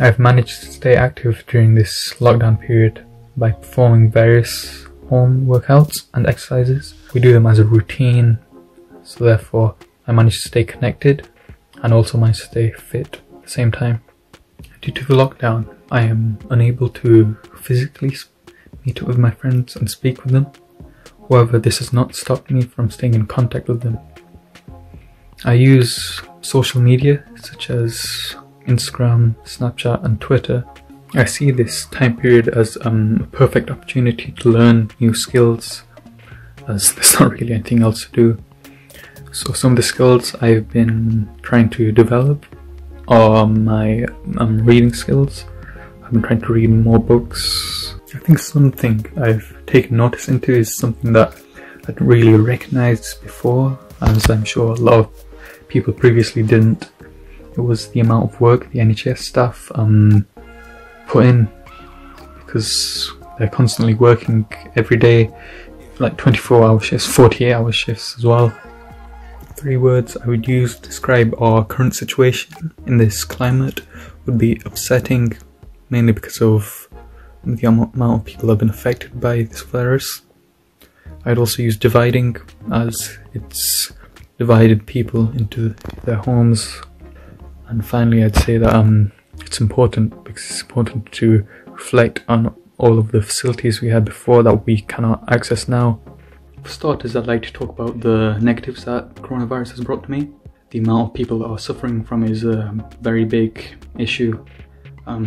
I've managed to stay active during this lockdown period by performing various home workouts and exercises. We do them as a routine, so therefore I managed to stay connected and also managed to stay fit at the same time. Due to the lockdown, I am unable to physically meet up with my friends and speak with them. However, this has not stopped me from staying in contact with them. I use social media such as Instagram, Snapchat and Twitter. I see this time period as a perfect opportunity to learn new skills, as there's not really anything else to do. So some of the skills I've been trying to develop are my reading skills. I've been trying to read more books. I think something I've taken notice into is something that I'd really recognised before, as I'm sure a lot of people previously didn't. It was the amount of work the NHS staff put in, because they're constantly working every day, like 24-hour shifts, 48-hour shifts as well. 3 words I would use to describe our current situation in this climate would be upsetting, mainly because of the amount of people that have been affected by this virus. I'd also use dividing, as it's divided people into their homes. And finally, I'd say that it's important, because it's important to reflect on all of the facilities we had before that we cannot access now. For starters, I'd like to talk about the negatives that coronavirus has brought to me. The amount of people that are suffering from it is a very big issue. A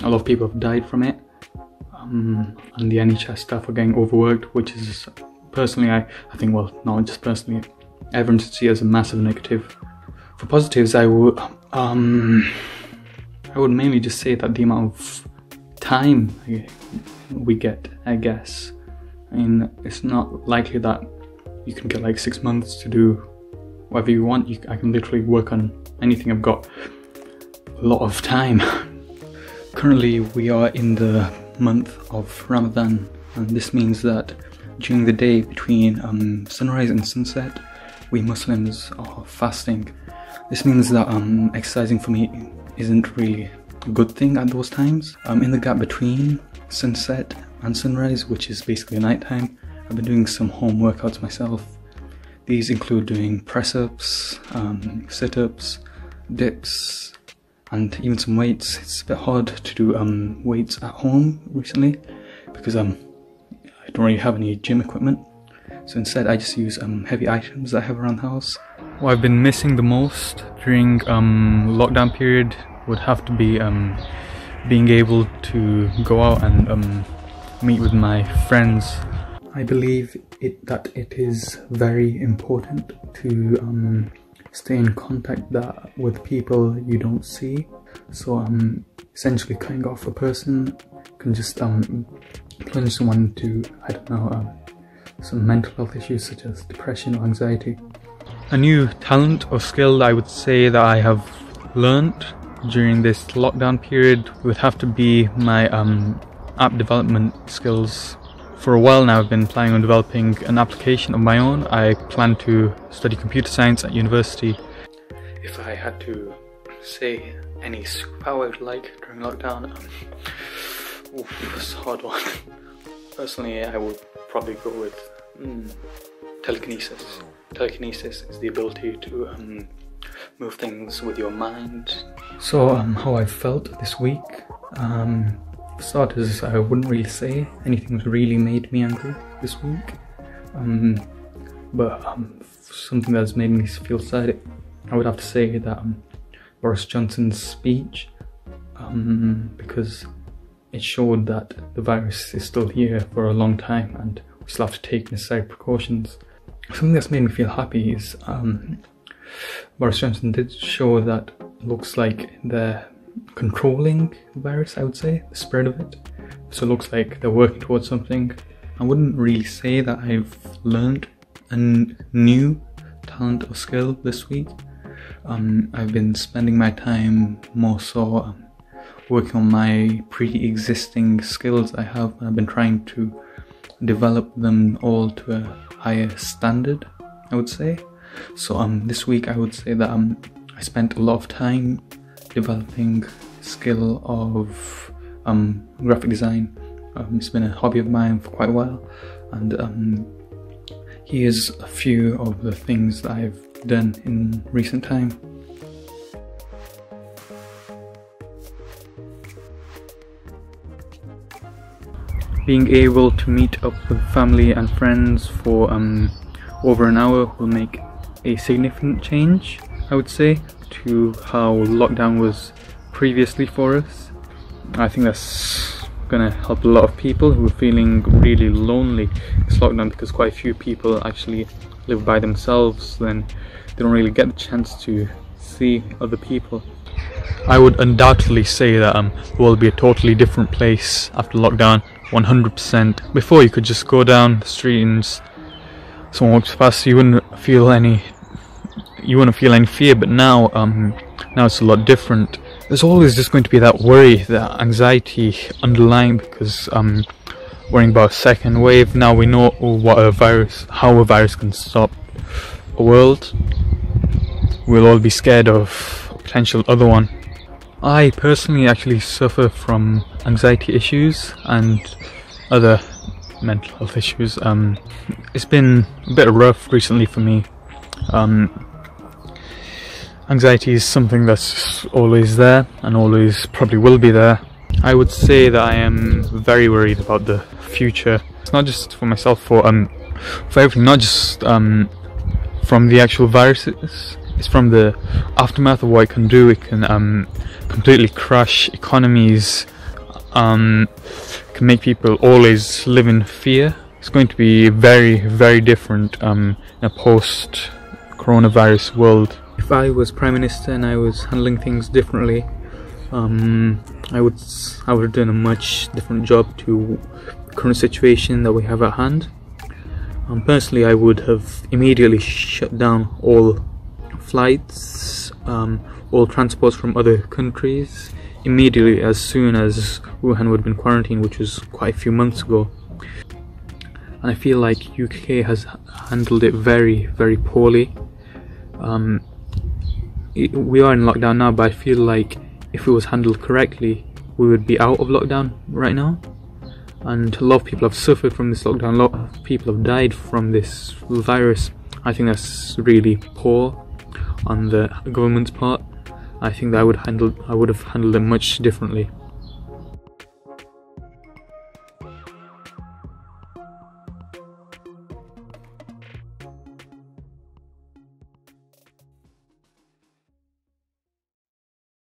lot of people have died from it, and the NHS staff are getting overworked, which is personally, I think, well, not just personally, everyone should see as a massive negative. For positives, I would mainly just say that the amount of time we get, I guess. I mean, it's not likely that you can get like 6 months to do whatever you want. I can literally work on anything. I've got a lot of time. Currently, we are in the month of Ramadan, and this means that during the day between sunrise and sunset, we Muslims are fasting. This means that exercising for me isn't really a good thing at those times. In the gap between sunset and sunrise, which is basically night time, I've been doing some home workouts myself. These include doing press-ups, sit-ups, dips, and even some weights. It's a bit hard to do weights at home recently because I don't really have any gym equipment. So instead I just use heavy items that I have around the house. What I've been missing the most during lockdown period would have to be being able to go out and meet with my friends. I believe that it is very important to stay in contact with people you don't see. So essentially cutting off a person can just plunge someone into, I don't know, some mental health issues such as depression or anxiety. A new talent or skill I would say that I have learned during this lockdown period would have to be my app development skills. For a while now I've been planning on developing an application of my own. I plan to study computer science at university. If I had to say any superpower I would like during lockdown, it's a hard one. Personally, I would probably go with telekinesis. Telekinesis is the ability to move things with your mind. So how I felt this week, for starters, I wouldn't really say anything's really made me angry this week, but something that's made me feel sad, I would have to say that Boris Johnson's speech, because it showed that the virus is still here for a long time and we still have to take necessary precautions. Something that's made me feel happy is Boris Johnson did show that it looks like they're controlling the virus, I would say, the spread of it. So it looks like they're working towards something. I wouldn't really say that I've learned a new talent or skill this week. I've been spending my time more so working on my pre-existing skills I have. I've been trying to develop them all to a higher standard, I would say. So this week I would say that I spent a lot of time developing skill of graphic design. It's been a hobby of mine for quite a while, and here's a few of the things that I've done in recent time. Being able to meet up with family and friends for over an hour will make a significant change, I would say, to how lockdown was previously for us. I think that's gonna help a lot of people who are feeling really lonely this lockdown, because quite a few people actually live by themselves, then they don't really get the chance to see other people. I would undoubtedly say that the world will be a totally different place after lockdown, 100%. Before, you could just go down the street and someone walks past, you wouldn't feel any fear, but now it's a lot different. There's always just going to be that worry, that anxiety underlying, because worrying about a second wave. Now we know how a virus can stop a world. We'll all be scared of a potential other one. I personally actually suffer from anxiety issues and other mental health issues. It's been a bit rough recently for me. Anxiety is something that's always there and always probably will be there. I would say that I am very worried about the future. It's not just for myself, for everything, not just from the actual viruses. It's from the aftermath of what it can do. It can completely crash economies, can make people always live in fear. It's going to be very, very different in a post-coronavirus world. If I was Prime Minister and I was handling things differently, I would have done a much different job to the current situation that we have at hand. Personally, I would have immediately shut down all flights, all transports from other countries, immediately as soon as Wuhan would have been quarantined, which was quite a few months ago. And I feel like UK has handled it very, very poorly. We are in lockdown now, but I feel like if it was handled correctly, we would be out of lockdown right now. And a lot of people have suffered from this lockdown, a lot of people have died from this virus. I think that's really poor on the government's part. I think that I would have handled it much differently.